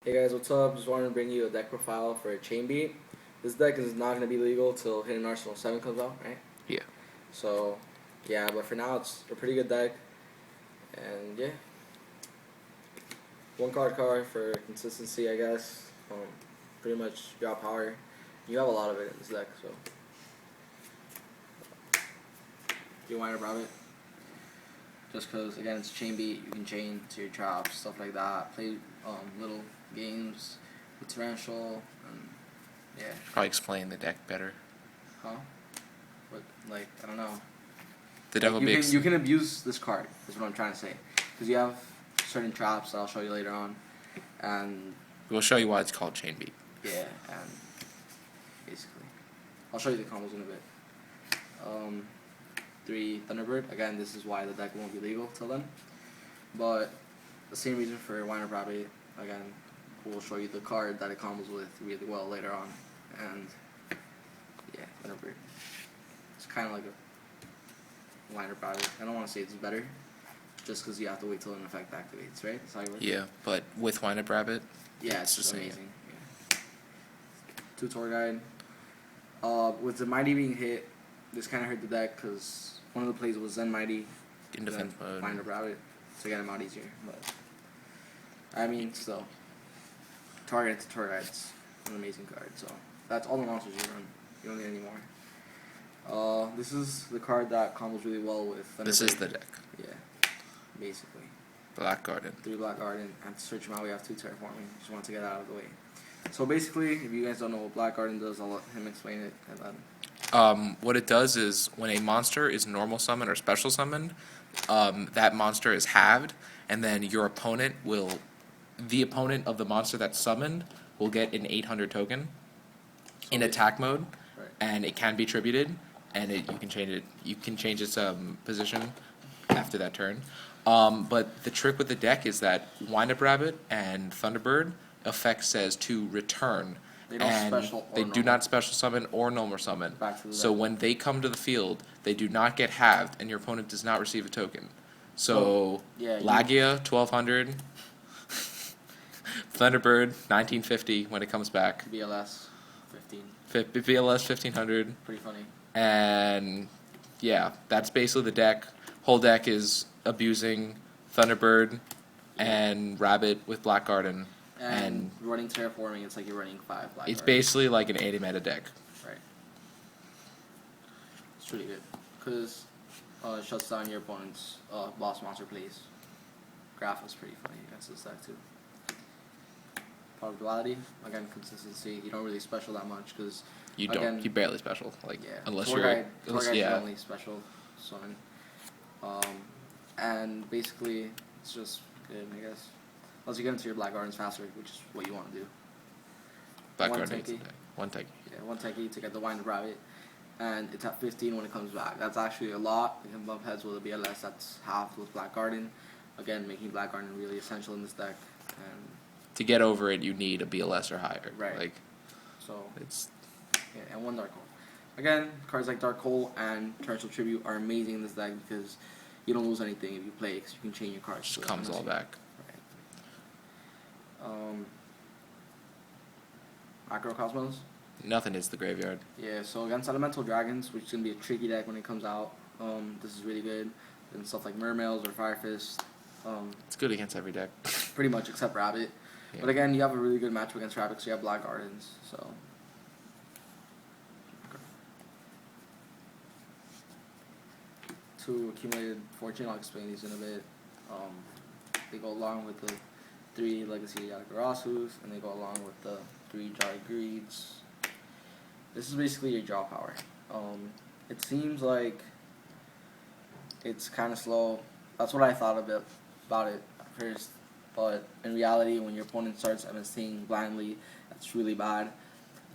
Hey guys, what's up? Just wanted to bring you a deck profile for a Chain Beat. This deck is not going to be legal till Hidden Arsenal 7 comes out, right? Yeah. So, yeah, but for now it's a pretty good deck. And yeah, one card for consistency, I guess. Pretty much draw power. You have a lot of it in this deck, so. You want to grab it? Just because, again, it's Chain Beat, you can chain to your traps, stuff like that. Play little games with Torrential, and yeah. Probably explain the deck better. Huh? But like, I don't know. The deck will be You can abuse this card. Is what I'm trying to say. Because you have certain traps that I'll show you later on, and We'll show you why it's called Chain Beat. yeah, and basically, I'll show you the combos in a bit. 3 Thunderbird. Again, this is why the deck won't be legal till then. But the same reason for Winer Rabbit. Again, we'll show you the card that it combos with really well later on, and yeah, Thunderbird. It's kind of like a Winer Rabbit. I don't want to say it's better, just because you have to wait till an effect activates, right? That's how it works. Yeah, but with Wind Up Rabbit, Yeah, it's the just same. amazing. Yeah. 2 Tour Guide. With the Mighty being hit, this kind of hurt the deck because one of the plays was Zen Mighty. in defense mode. Find a Rabbit to get him out easier. But I mean, still, target to Tour Guide's an amazing card. So that's all the monsters you run. You don't need any more. This is the card that combos really well with Thunderbird. This is the deck. Yeah, basically. Black Garden. 3 Black Garden, and to search them out, we have 2 Terraforming. Just want to get out of the way. So basically, if you guys don't know what Black Garden does, I'll let him explain it. And then, What it does is when a monster is normal summon or special summoned, that monster is halved, and then your opponent will, the opponent of the monster that's summoned will get an 800 token in attack mode, right. and it can be tributed, and you can change it. You can change its position after that turn. But the trick with the deck is that Wind Up Rabbit and Thunderbird effect says to return. They don't and special or they do normal. not special summon or normal summon. Back to the So deck. when they come to the field, they do not get halved, and your opponent does not receive a token. So yeah, you- Lagia 1200, Thunderbird 1950 when it comes back, BLS 15. VLS 1500, Pretty funny. and yeah, that's basically the deck. Whole deck is abusing Thunderbird and Rabbit with Black Garden, And running Terraforming, it's like you're running 5 Black it's Garden. basically like an anti-meta deck. Right. It's pretty good. Because it shuts down your opponent's boss monster plays. Graph is pretty funny against this deck too. Product duality, again, consistency. You don't really special that much because You don't. Again, You barely special, like yeah, unless Tour you're Guide, unless, Tour Guide's yeah. the only special summon. And basically, it's just good, I guess. Unless you get into your Black Gardens faster, which is what you want to do. Black one Garden needs techie. a deck. One techie. Yeah, 1 techie to get the Wind Up Rabbit. And it's at 15 when it comes back. That's actually a lot. You can bump heads with a BLS that's half with Black Garden. Again, making Black Garden really essential in this deck. And To get over it, you need a BLS or higher. Right. Like so, it's yeah, and 1 Dark Hole. Again, cards like Dark Hole and Torrential Tribute are amazing in this deck because you don't lose anything if you play because you can chain your cards. just to it, comes all honestly. back. Right. Macrocosmos. Nothing is the graveyard. Yeah, so against Elemental Dragons, which is going to be a tricky deck when it comes out, this is really good. And stuff like Mermails or Fire Fist, It's good against every deck. pretty much except Rabbit. Yeah. But again, you have a really good matchup against Rabbit because you have Black Gardens. So. To accumulated fortune, I'll explain these in a bit. They go along with the 3 Legacy Yatagarasus, and they go along with the 3 Jar Greeds. This is basically your draw power. It seems like it's kind of slow. That's what I thought about it at first. But in reality, when your opponent starts MSing blindly, that's really bad.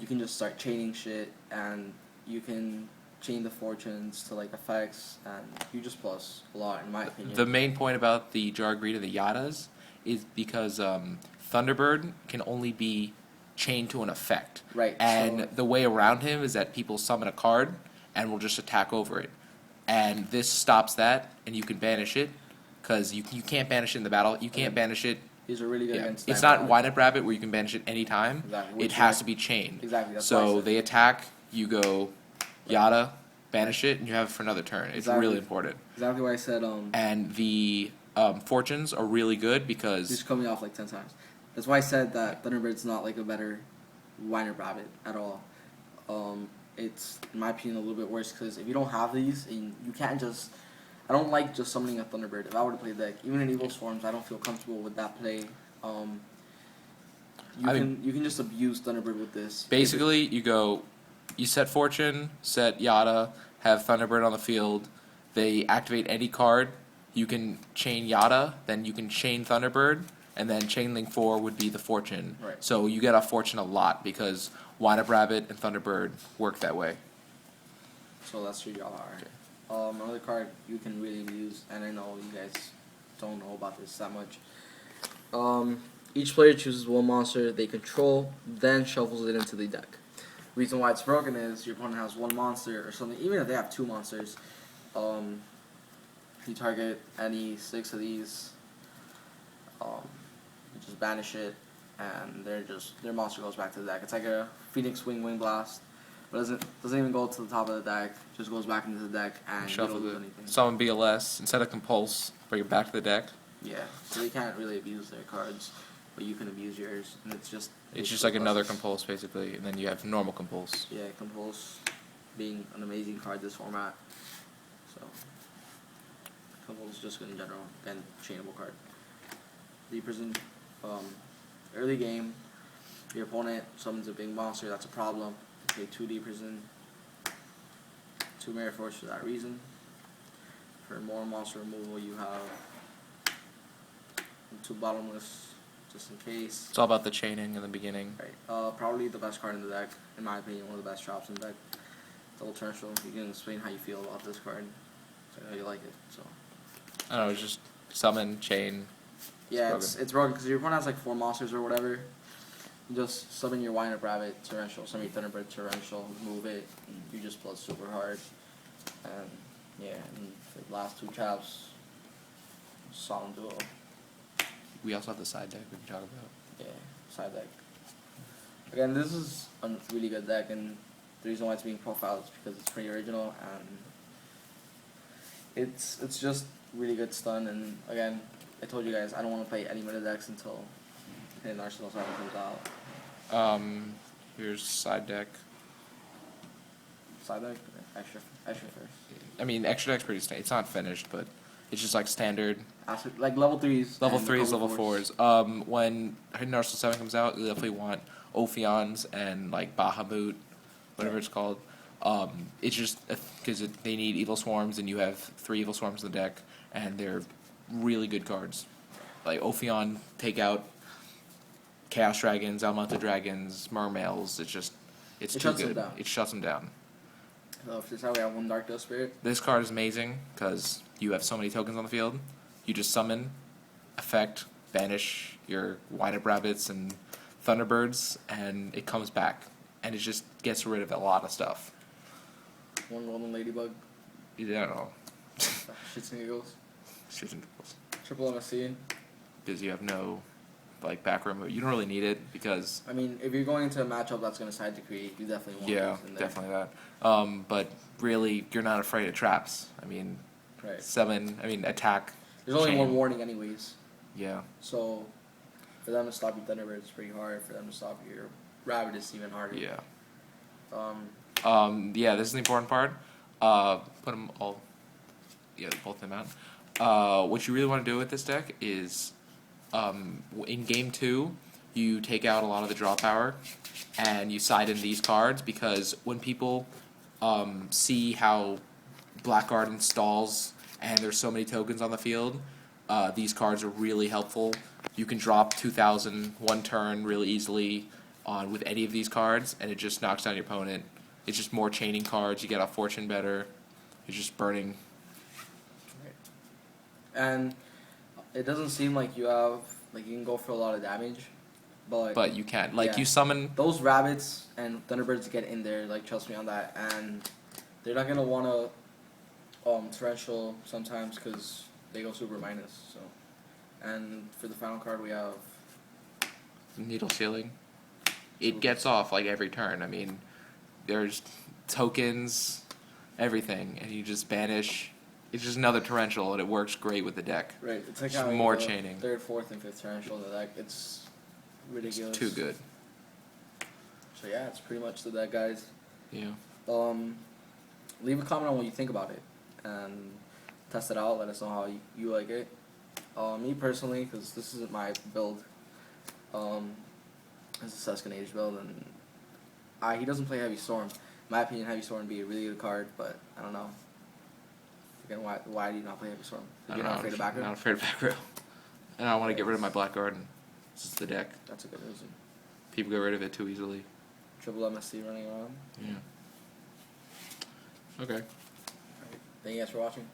You can just start chaining shit, and you can chain the fortunes to like effects, and you just plus a lot, in my opinion. The main point about the Jar Greed and the Yadas is because Thunderbird can only be chained to an effect. Right, And so- the way around him is that people summon a card and will just attack over it. And this stops that, and you can banish it because you can't banish it in the battle. You can't banish it These are really good Yeah, against. it's Sniper not Rabbit. wind up rabbit where you can banish it anytime. Exactly. It has to be chained. Exactly. That's why I So said- they attack, you go Yada, banish it, and you have it for another turn. It's Exactly. really important. Exactly why I said And the fortunes are really good he's because coming off like 10 times. That's why I said that Thunderbird's not like a better Winer Rabbit at all. It's in my opinion a little bit worse because if you don't have these, and you can't just. I don't like just summoning a Thunderbird. If I were to play the deck, even in Evil Swarms, I don't feel comfortable with that play. You can just abuse Thunderbird with this. basically you set fortune, set Yada, have Thunderbird on the field. They activate any card. You can chain Yada, then you can chain Thunderbird, and then chain link 4 would be the fortune. Right. So you get off fortune a lot because Wind Up Rabbit and Thunderbird work that way. So that's who y'all are. Okay. Another card you can really use, and I know you guys don't know about this that much. Each player chooses one monster they control, then shuffles it into the deck. Reason why it's broken is your opponent has one monster or something. Even if they have two monsters, you target any 6 of these, you just banish it, and their monster goes back to the deck. It's like a Phoenix Wing Blast. But doesn't even go to the top of the deck. Just goes back into the deck and you Shuffle don't do it. anything. Summon BLS instead of Compulse. Bring it back to the deck. Yeah, so they can't really abuse their cards, but you can abuse yours, and it's just. It's just like another Compulse basically, and then you have normal Compulse. Yeah, Compulse being an amazing card this format. So Compulse is just good in general, and chainable card. Deep Prison, early game, your opponent summons a big monster. That's a problem. Okay, 2 Deep Prison, 2 Mirror Force for that reason. For more monster removal, you have 2 Bottomless, just in case. It's all about the chaining in the beginning. Right. Probably the best card in the deck, in my opinion, one of the best drops in the deck. Double Torrential. You can explain how you feel about this card. So I know you like it. So. I don't know, it's just summon, chain. Yeah, It's it's broken because your opponent has like 4 monsters or whatever. You just summon your Wind Up Rabbit, Torrential, summon your Thunderbird, Torrential, move it, and you just blood super hard. And yeah, and the last 2 traps, Solemn Duo. We also have the side deck we can talk about. Yeah, side deck. Again, this is a really good deck, and the reason why it's being profiled is because it's pretty original, and it's just really good stun. And again, I told you guys I don't want to play any meta decks until Hidden Arsenal 7 comes out. Here's side deck. Side deck, extra first. I mean, extra deck's pretty standard. It's not finished, but it's just like standard. Like level 3s. Level and 3s, level level 4s. 4s. When Hidden Arsenal 7 comes out, you definitely want Ophions and like Bahamut, whatever it's called. It's just because they need Evil Swarms, and you have 3 Evil Swarms in the deck, and they're really good cards. Like Ophion, take out Chaos Dragons, Almanta Dragons, Mermails. It's It too shuts them good. down. It shuts them down. So if this is how we have 1 Dark Death Spirit. This card is amazing because you have so many tokens on the field. You just summon, effect, banish your Wind Up Rabbits and Thunderbirds, and it comes back. And it just gets rid of a lot of stuff. 1 Golden Ladybug. You don't know. Shits and giggles. Shits and giggles. Triple MSC. Because you have no like back row move. You don't really need it because I mean, if you're going into a matchup that's going to side decree, you definitely want this in there. definitely that. But really, you're not afraid of traps. I mean, Right. attack. There's only chain. 1 warning anyways. Yeah. So, for them to stop your Thunderbird is pretty hard. For them to stop your Rabbit is even harder. Yeah. Um, This is the important part. Put them all. Yeah, both of them out. What you really want to do with this deck is, in game 2, you take out a lot of the draw power, and you side in these cards because when people see how Blackguard installs and there's so many tokens on the field, these cards are really helpful. You can drop 2,000 one turn really easily with any of these cards, and it just knocks down your opponent. It's just more chaining cards. You get off fortune better. You're just burning. and it doesn't seem like you have you can go for a lot of damage, But you can't. yeah. You summon. Those Rabbits and Thunderbirds get in there. Trust me on that, and they're not gonna want to torrential sometimes because they go super minus. So And for the final card, we have Needle Sealing. It gets off like every turn. I mean, there's tokens, everything, and you just banish. It's just another torrential, and it works great with the deck. right. It's like Just how more the chaining. third, fourth, and fifth torrential in the deck. It's ridiculous. It's too good. So yeah, it's pretty much the deck, guys. Yeah. Leave a comment on what you think about it, and test it out. Let us know how you like it. Me personally, because this isn't my build. It's a Suscanage build, and he doesn't play Heavy Storm. In my opinion, Heavy Storm would be a really good card, but I don't know. Again, why do you not play Heavy Storm? I You're don't not know, afraid of back row? Not afraid of back row. And I want to get rid of my Black Garden. This is the deck. That's a good reason. People get rid of it too easily. Triple MSC running around. Yeah. Okay. Thank you guys for watching.